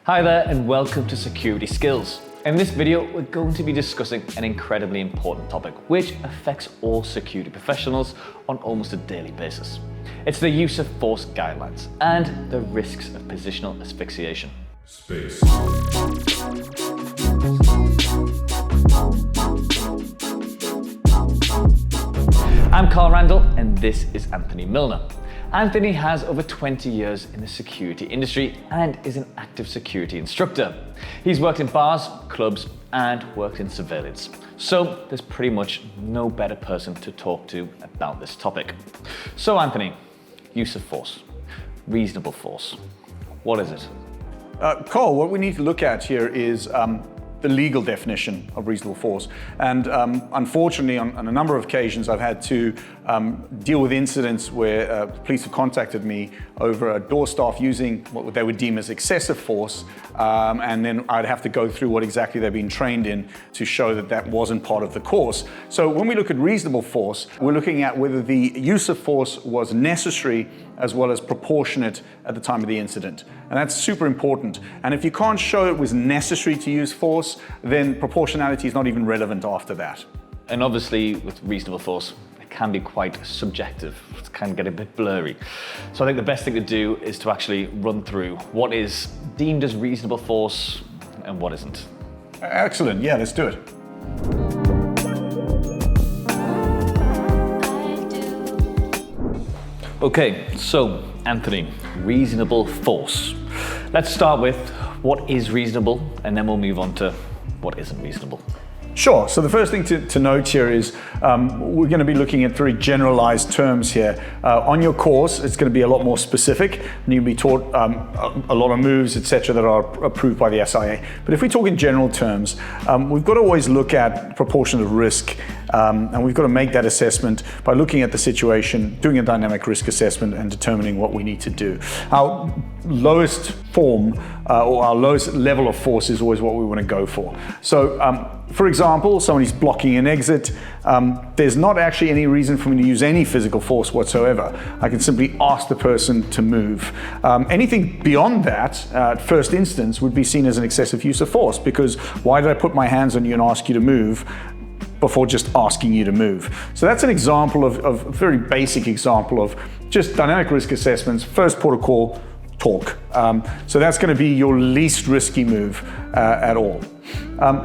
Hi there and welcome to Security Skills. In this video, we're going to be discussing an incredibly important topic which affects all security professionals on almost a daily basis. It's the use of force guidelines and the risks of positional asphyxiation. Space. I'm Carl Randle and this is Anthony Milner. Anthony has over 20 years in the security industry and is an active security instructor. He's worked in bars, clubs, and worked in surveillance. So there's pretty much no better person to talk to about this topic. So Anthony, use of force, reasonable force. What is it? Carl, what we need to look at here is the legal definition of reasonable force. And unfortunately, on a number of occasions, I've had to deal with incidents where police have contacted me over a door staff using what they would deem as excessive force, and then I'd have to go through what exactly they've been trained in to show that that wasn't part of the course. So when we look at reasonable force, we're looking at whether the use of force was necessary as well as proportionate at the time of the incident. And that's super important. And if you can't show it was necessary to use force, then proportionality is not even relevant after that. And obviously with reasonable force, it can be quite subjective. It can get a bit blurry. So I think the best thing to do is to actually run through what is deemed as reasonable force and what isn't. Excellent, yeah, let's do it. Okay, so Anthony, reasonable force. Let's start with what is reasonable and then we'll move on to what isn't reasonable. Sure, so the first thing to note here is we're going to be looking at very generalized terms here. On your course, it's going to be a lot more specific and you'll be taught a lot of moves, etc. that are approved by the SIA. But if we talk in general terms, we've got to always look at proportion of risk and we've got to make that assessment by looking at the situation, doing a dynamic risk assessment and determining what we need to do. Our lowest form or our lowest level of force is always what we want to go for. So for example, somebody's blocking an exit. There's not actually any reason for me to use any physical force whatsoever. I can simply ask the person to move. Anything beyond that, at first instance, would be seen as an excessive use of force, because why did I put my hands on you and ask you to move before just asking you to move? So that's an example of a very basic example of just dynamic risk assessments. First port of call, talk. So that's going to be your least risky move at all.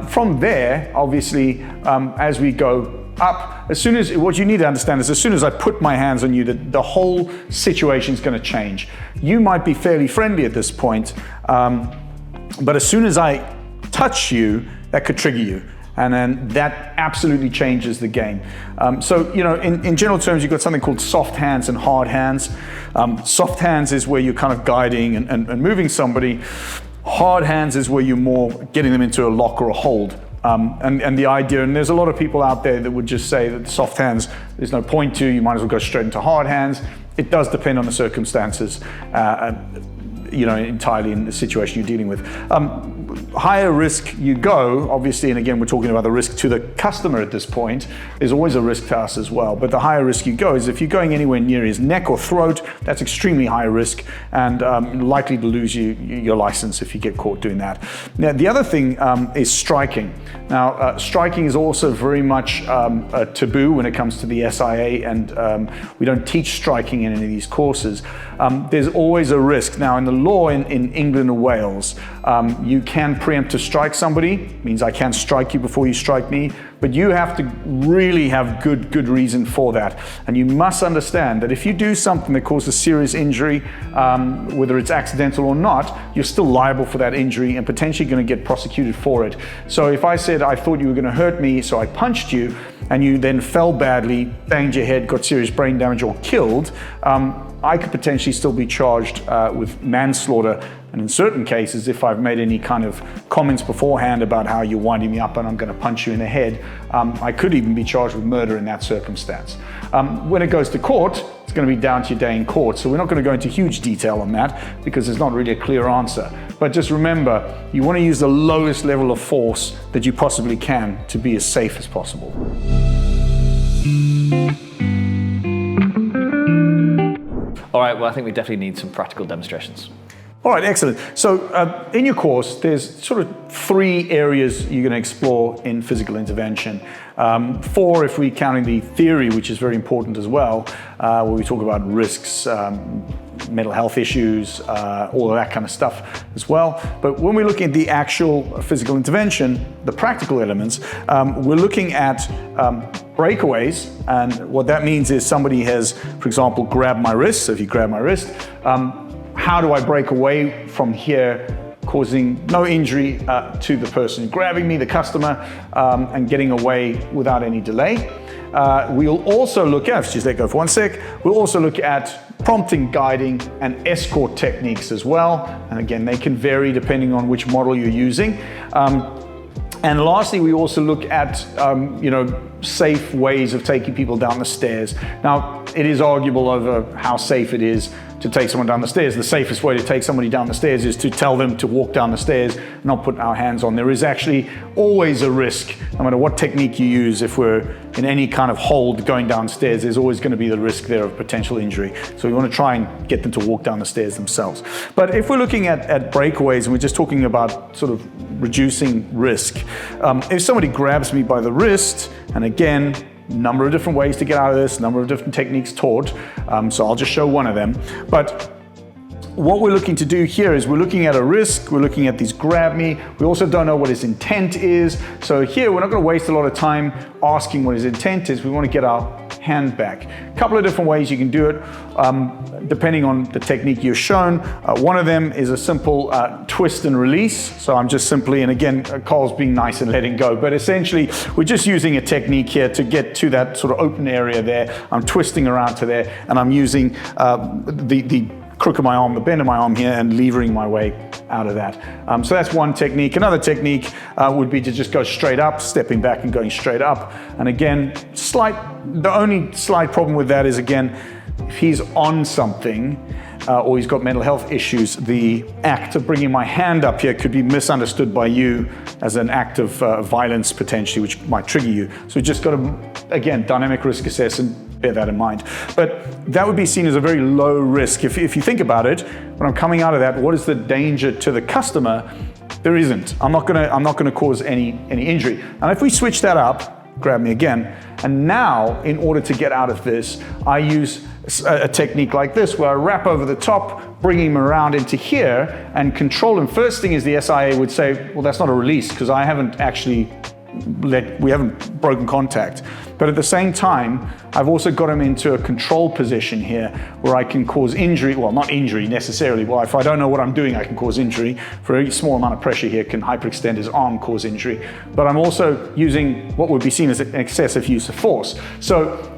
From there, obviously, as we go up, what you need to understand is as soon as I put my hands on you, the whole situation is going to change. You might be fairly friendly at this point, but as soon as I touch you, that could trigger you. And then that absolutely changes the game. So, you know, in general terms, you've got something called soft hands and hard hands. Soft hands is where you're kind of guiding and moving somebody. Hard hands is where you're more getting them into a lock or a hold. And the idea, and there's a lot of people out there that would just say that soft hands, there's no point to, you might as well go straight into hard hands. It does depend on the circumstances, you know, entirely in the situation you're dealing with. Higher risk you go, obviously, and again, we're talking about the risk to the customer at this point, is always a risk to us as well. But the higher risk you go is if you're going anywhere near his neck or throat, that's extremely high risk and likely to lose your license if you get caught doing that. Now, the other thing is striking. Now, striking is also very much a taboo when it comes to the SIA, and we don't teach striking in any of these courses. There's always a risk. Now, in the law in England and Wales, you can preempt to strike somebody, means I can strike you before you strike me, but you have to really have good reason for that. And you must understand that if you do something that causes serious injury, whether it's accidental or not, you're still liable for that injury and potentially going to get prosecuted for it. So if I said, I thought you were going to hurt me, so I punched you, and you then fell badly, banged your head, got serious brain damage or killed, I could potentially still be charged with manslaughter. And in certain cases, if I've made any kind of comments beforehand about how you're winding me up and I'm going to punch you in the head, I could even be charged with murder in that circumstance. When it goes to court, it's going to be down to your day in court. So we're not going to go into huge detail on that because there's not really a clear answer. But just remember, you want to use the lowest level of force that you possibly can to be as safe as possible. All right, well, I think we definitely need some practical demonstrations. All right, excellent. So in your course, there's sort of 3 areas you're going to explore in physical intervention. 4 if we're counting the theory, which is very important as well, where we talk about risks, mental health issues, all of that kind of stuff as well. But when we're looking at the actual physical intervention, the practical elements, we're looking at breakaways. And what that means is somebody has, for example, grabbed my wrist. So if you grab my wrist, how do I break away from here, causing no injury to the person grabbing me, the customer, and getting away without any delay. We'll also look at, just let go for 1 sec, we'll also look at prompting, guiding, and escort techniques as well. And again, they can vary depending on which model you're using. And lastly, we also look at safe ways of taking people down the stairs. Now, it is arguable over how safe it is to take someone down the stairs. The safest way to take somebody down the stairs is to tell them to walk down the stairs, not put our hands on. There is actually always a risk, no matter what technique you use. If we're in any kind of hold going downstairs, there's always going to be the risk there of potential injury. So we want to try and get them to walk down the stairs themselves. But if we're looking at breakaways, and we're just talking about sort of reducing risk, if somebody grabs me by the wrist, and again, number of different ways to get out of this, number of different techniques taught. So I'll just show one of them. But what we're looking to do here is we're looking at a risk, we're looking at these grab me. We also don't know what his intent is. So here, we're not going to waste a lot of time asking what his intent is. We want to get our hand back. A couple of different ways you can do it, depending on the technique you're shown. One of them is a simple twist and release. So I'm just simply, and again, Carl's being nice and letting go, but essentially we're just using a technique here to get to that sort of open area there. I'm twisting around to there, and I'm using the crook of my arm, the bend of my arm here, and levering my way out of that. So that's one technique. Another technique would be to just go straight up, stepping back and going straight up. And again, the only slight problem with that is, again, if he's on something or he's got mental health issues, the act of bringing my hand up here could be misunderstood by you as an act of violence potentially, which might trigger you. So we just got to, again, dynamic risk assess and bear that in mind. But that would be seen as a very low risk. If you think about it, when I'm coming out of that, what is the danger to the customer? There isn't. I'm not gonna cause any injury. And if we switch that up, grab me again, and now in order to get out of this, I use a technique like this where I wrap over the top, bringing him around into here and control him. First thing is the SIA would say, well, that's not a release because we haven't broken contact. But at the same time, I've also got him into a control position here where I can cause injury. Well, not injury necessarily. Well, if I don't know what I'm doing, I can cause injury. For a small amount of pressure here, can hyperextend his arm, cause injury. But I'm also using what would be seen as an excessive use of force. So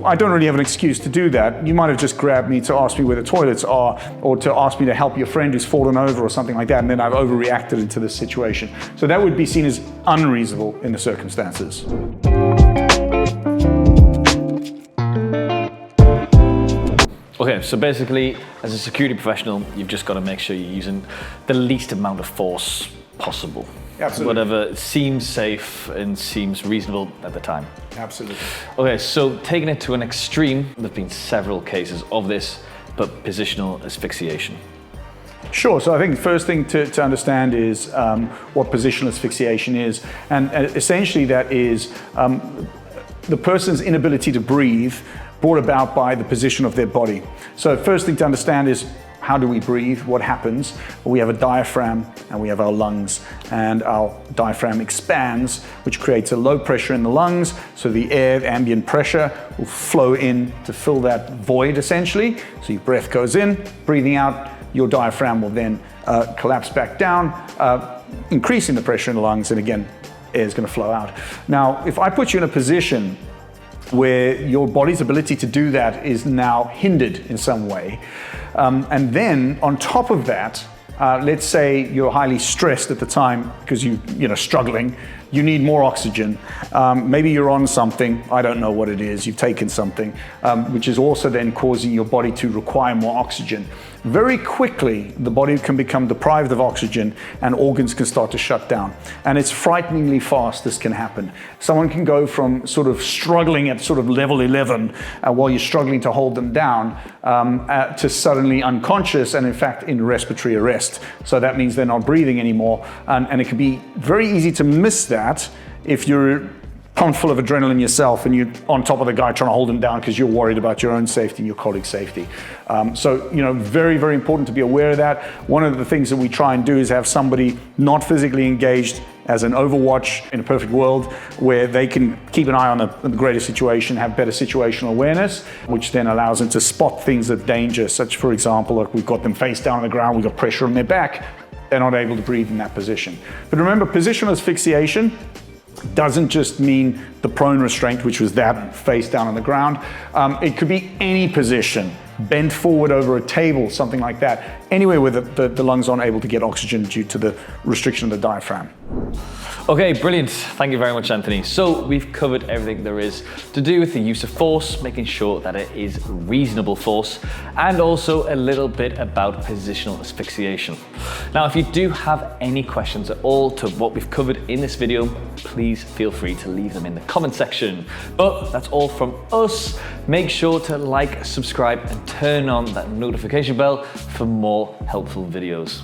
I don't really have an excuse to do that. You might have just grabbed me to ask me where the toilets are, or to ask me to help your friend who's fallen over or something like that, and then I've overreacted into this situation. So that would be seen as unreasonable in the circumstances. Okay, so basically, as a security professional, you've just got to make sure you're using the least amount of force possible. Absolutely. Whatever seems safe and seems reasonable at the time. Absolutely. Okay, so taking it to an extreme, there's been several cases of this, but positional asphyxiation. Sure. So I think the first thing to understand is what positional asphyxiation is. And essentially that is the person's inability to breathe brought about by the position of their body. So first thing to understand is, how do we breathe? What happens? Well, we have a diaphragm and we have our lungs, and our diaphragm expands, which creates a low pressure in the lungs. So the air, ambient pressure, will flow in to fill that void essentially. So your breath goes in, breathing out, your diaphragm will then collapse back down, increasing the pressure in the lungs, and again, air is going to flow out. Now, if I put you in a position where your body's ability to do that is now hindered in some way, and then on top of that, let's say you're highly stressed at the time because you're struggling, you need more oxygen. Maybe you're on something, I don't know what it is, you've taken something, which is also then causing your body to require more oxygen. Very quickly, the body can become deprived of oxygen and organs can start to shut down. And it's frighteningly fast this can happen. Someone can go from sort of struggling at sort of level 11 while you're struggling to hold them down to suddenly unconscious and in fact in respiratory arrest. So that means they're not breathing anymore. And it can be very easy to miss that if you're pumped full of adrenaline yourself and you're on top of the guy trying to hold him down because you're worried about your own safety and your colleague's safety. So, very, very important to be aware of that. One of the things that we try and do is have somebody not physically engaged as an overwatch in a perfect world where they can keep an eye on the greater situation, have better situational awareness, which then allows them to spot things of danger, such for example, like we've got them face down on the ground, we've got pressure on their back, they're not able to breathe in that position. But remember, positional asphyxiation doesn't just mean the prone restraint, which was that face down on the ground. It could be any position, bent forward over a table, something like that. Anywhere where the lungs aren't able to get oxygen due to the restriction of the diaphragm. Okay, brilliant. Thank you very much, Anthony. So we've covered everything there is to do with the use of force, making sure that it is reasonable force, and also a little bit about positional asphyxiation. Now, if you do have any questions at all to what we've covered in this video, please feel free to leave them in the comment section. But that's all from us. Make sure to like, subscribe, and turn on that notification bell for more helpful videos.